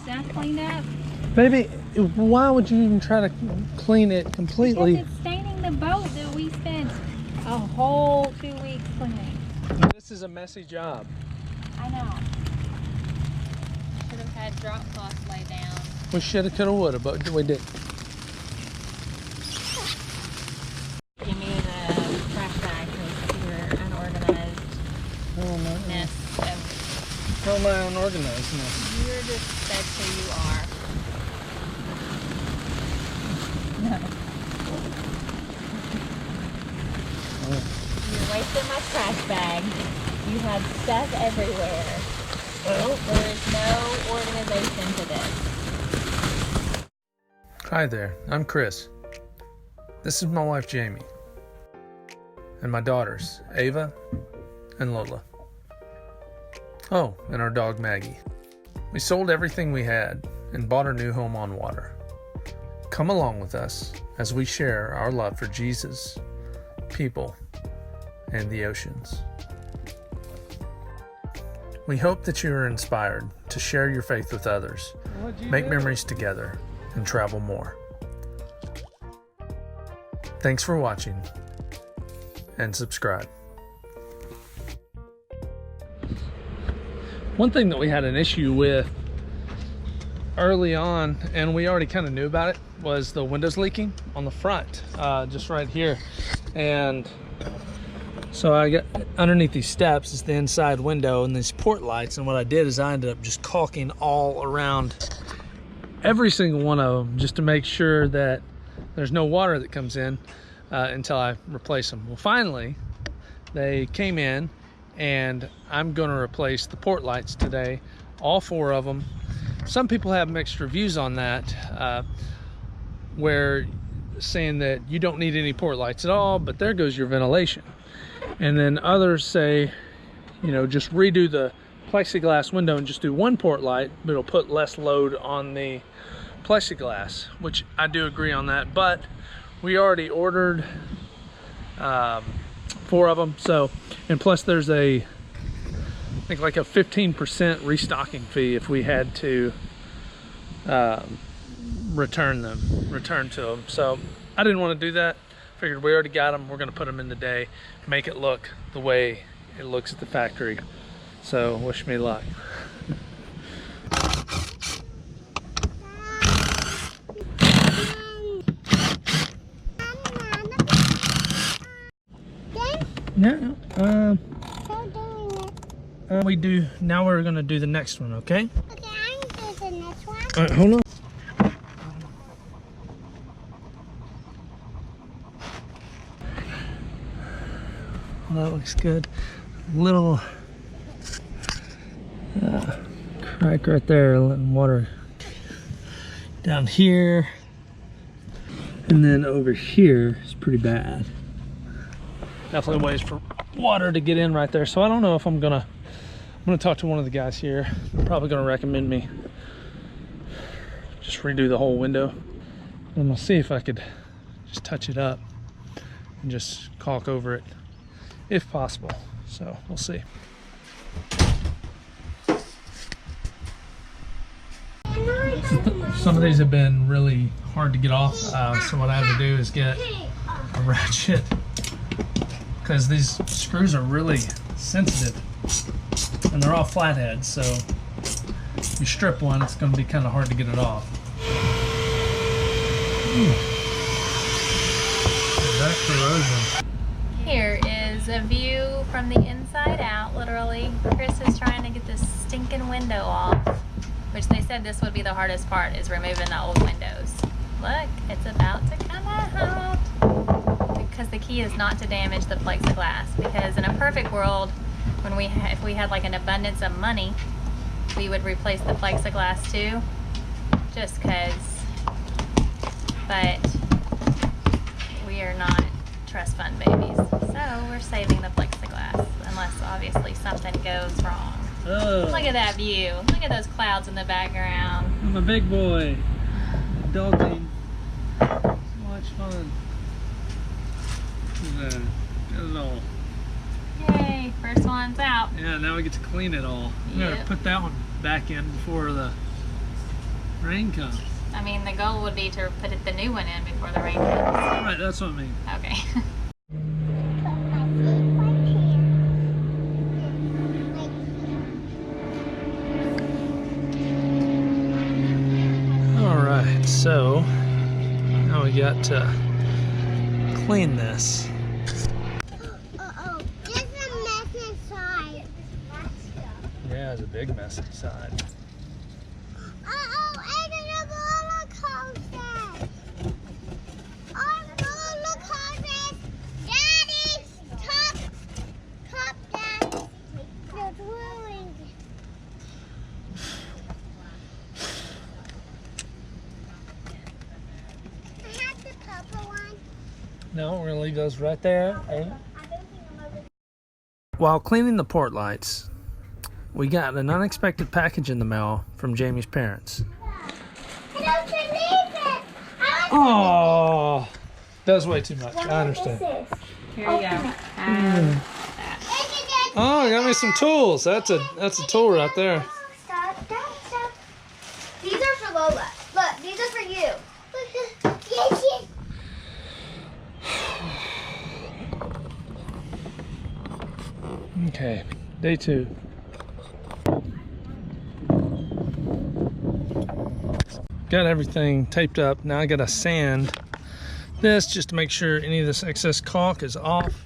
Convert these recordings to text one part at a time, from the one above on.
that cleaned up? Baby, why would you even try to clean it completely? Because it's staining the boat that we spent a whole 2 weeks cleaning. This is a messy job. I know. Should have had drop cloths laid down. We shoulda, coulda, woulda, but we didn't. Give me the trash bag because you're unorganized. How am I unorganized? You're just, that's who you are. No. You're wasting my trash bag. You have stuff everywhere. Well, there is no organization to this. Hi there, I'm Chris. This is my wife Jamie. And my daughters, Ava and Lola. Oh, and our dog Maggie. We sold everything we had and bought our new home on water. Come along with us as we share our love for Jesus, people, and the oceans. We hope that you are inspired to share your faith with others, make memories together, and travel more. Thanks for watching, and subscribe. One thing that we had an issue with early on, and we already kind of knew about it, was the windows leaking on the front, just right here. And so I got underneath these steps is the inside window and these port lights, and what I did is I ended up just caulking all around every single one of them just to make sure that there's no water that comes in until I replace them. Well, finally they came in, and I'm going to replace the port lights today, all 4 of them. Some people have mixed reviews on that, where saying that you don't need any port lights at all, but there goes your ventilation. And then others say, you know, just redo the plexiglass window and just do 1 port light, but it'll put less load on the plexiglass, which I do agree on that. But we already ordered 4 of them, so, and plus there's I think like a 15% restocking fee if we had to return to them. So I didn't want to do that. Figured we already got them, we're going to put them in today, make it look the way it looks at the factory. So wish me luck. No, we do, now we're gonna do the next one, okay? Okay, I'm gonna do the next one. All right, hold on. Well, that looks good. Little crack right there, letting water down here. And then over here is pretty bad. Definitely ways for water to get in right there. So I don't know if I'm gonna talk to one of the guys here. They're probably gonna recommend me just redo the whole window. I'm gonna see if I could just touch it up and just caulk over it if possible. So we'll see. Some of these have been really hard to get off. So what I have to do is get a ratchet, because these screws are really sensitive and they're all flatheads, so if you strip one, it's going to be kind of hard to get it off. That corrosion. Here is a view from the inside out, literally. Chris is trying to get this stinking window off, which they said this would be the hardest part, is removing the old windows. Look, it's about to come out. Because the key is not to damage the plexiglass, because in a perfect world, when if we had like an abundance of money, we would replace the plexiglass too, just cause, but we are not trust fund babies, so we're saving the plexiglass unless obviously something goes wrong. Look at that view, look at those clouds in the background. I'm a big boy, adulting, much fun. Look at that. Get it all. Yay, first one's out. Yeah, now we get to clean it all. I'm gonna put that one back in before the Rain comes. I mean, the goal would be to put the new one in before the rain comes. Right, that's what I mean. Okay. Alright, so now we got to clean this. Uh-oh, there's a mess inside. Yeah, it's a big mess inside. Uh-oh, it's a roller coaster. On roller coaster, Daddy, top that. It's ruined. I have the purple one. No, we're gonna leave those right there. While cleaning the port lights, we got an unexpected package in the mail from Jamie's parents. I don't believe it. Oh, that was way too much. I understand. Here you go. Oh, you got me some tools. That's a tool right there. Stop. These are for Lola. Look, these are for you. Yes. Okay, day 2. Got everything taped up. Now I gotta sand this just to make sure any of this excess caulk is off.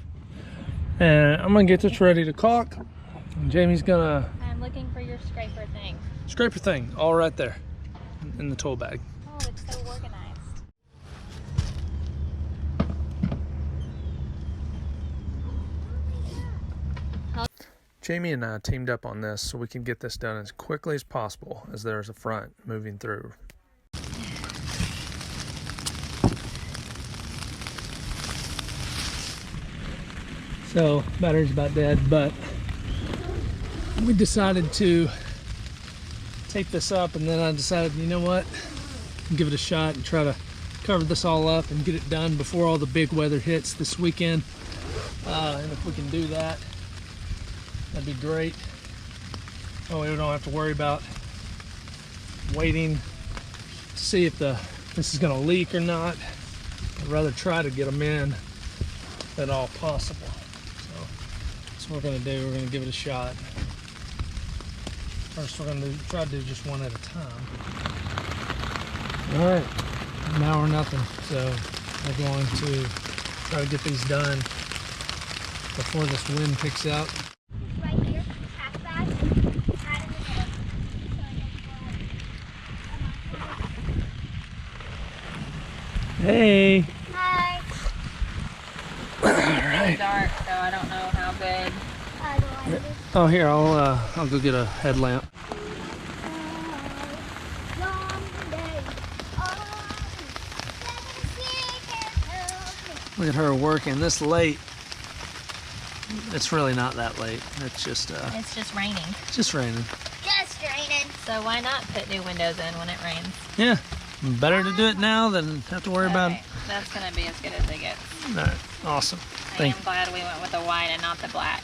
And I'm gonna get this ready to caulk. And Jamie's gonna I'm looking for your scraper thing. scraper thing all right there in the tool bag. Oh, it's so organized. Jamie and I teamed up on this so we can get this done as quickly as possible as there's a front moving through. So, battery's about dead, but we decided to tape this up, and then I decided, you know what, give it a shot and try to cover this all up and get it done before all the big weather hits this weekend. And if we can do that, that'd be great. Oh, we don't have to worry about waiting to see if this is gonna leak or not. I'd rather try to get them in if at all possible. So that's what we're gonna do. We're gonna give it a shot. First, we're gonna try to do just one at a time. All right, now or nothing. So we're going to try to get these done before this wind picks up. Right here, pack bag. Add in the middle. Hey. Hi. All right. It's dark, so I don't know how good. Oh, here, I'll go get a headlamp. Look at her working this late. It's really not that late. It's just raining. just raining. Just raining. So why not put new windows in when it rains? Yeah, better to do it now than have to worry about it. Alright, that's gonna be as good as it gets. All right, awesome. I am glad we went with the white and not the black.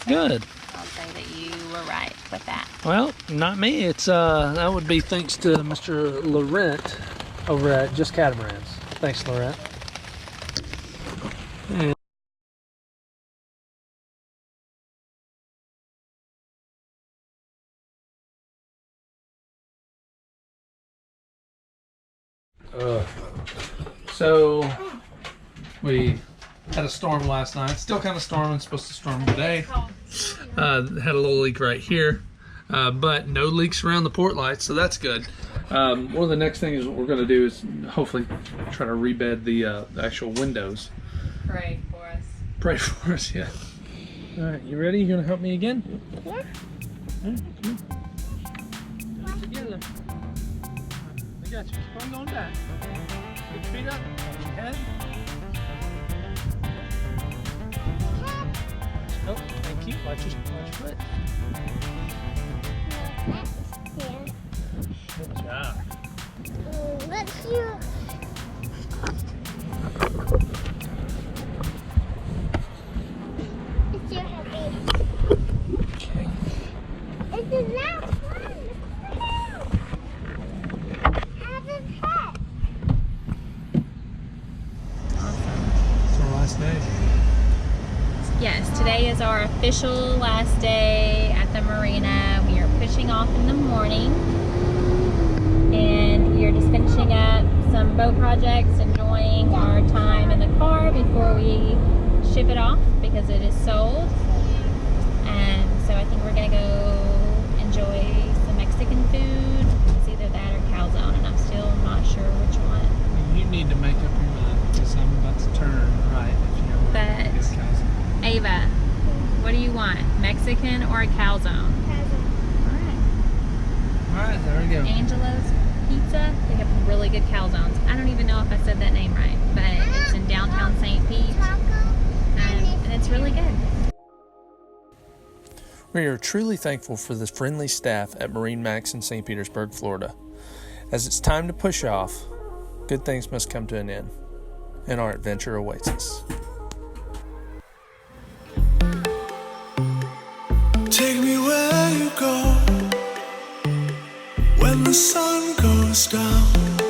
So Good. I'll say that you were right with that. Well, not me. It's that would be thanks to Mr. Laurent over at Just Catamarans. Thanks, Laurent. And so we had a storm last night. Still kind of storming. Supposed to storm today. Had a little leak right here, but no leaks around the port lights, so that's good. One of the next things we're going to do is hopefully try to rebed the actual windows. Pray for us. Pray for us, yeah. All right, you ready? You going to help me again? Yeah. All right, come on. Do it together. I got you. Keep on going back. Put your feet up. Watch your head. Oh, thank you. Watch your foot. Good job. Let's do. It's your heavy. Okay. It's the last one. official last day at the marina. We are pushing off in the morning, and we are just finishing up some boat projects, enjoying our time in the car before we ship it off because it is sold. And so I think we're gonna go enjoy some Mexican food. It's either that or calzone, and I'm still not sure which one. You need to make up your mind because I'm about to turn right if you want to get a calzone. Ava, what do you want? Mexican or a calzone? All right, there we go. Angelo's Pizza. They have really good calzones. I don't even know if I said that name right, but it's in downtown St. Pete, and it's really good. We are truly thankful for the friendly staff at Marine Max in St. Petersburg, Florida. As it's time to push off, good things must come to an end, and our adventure awaits us. Take me where you go when the sun goes down.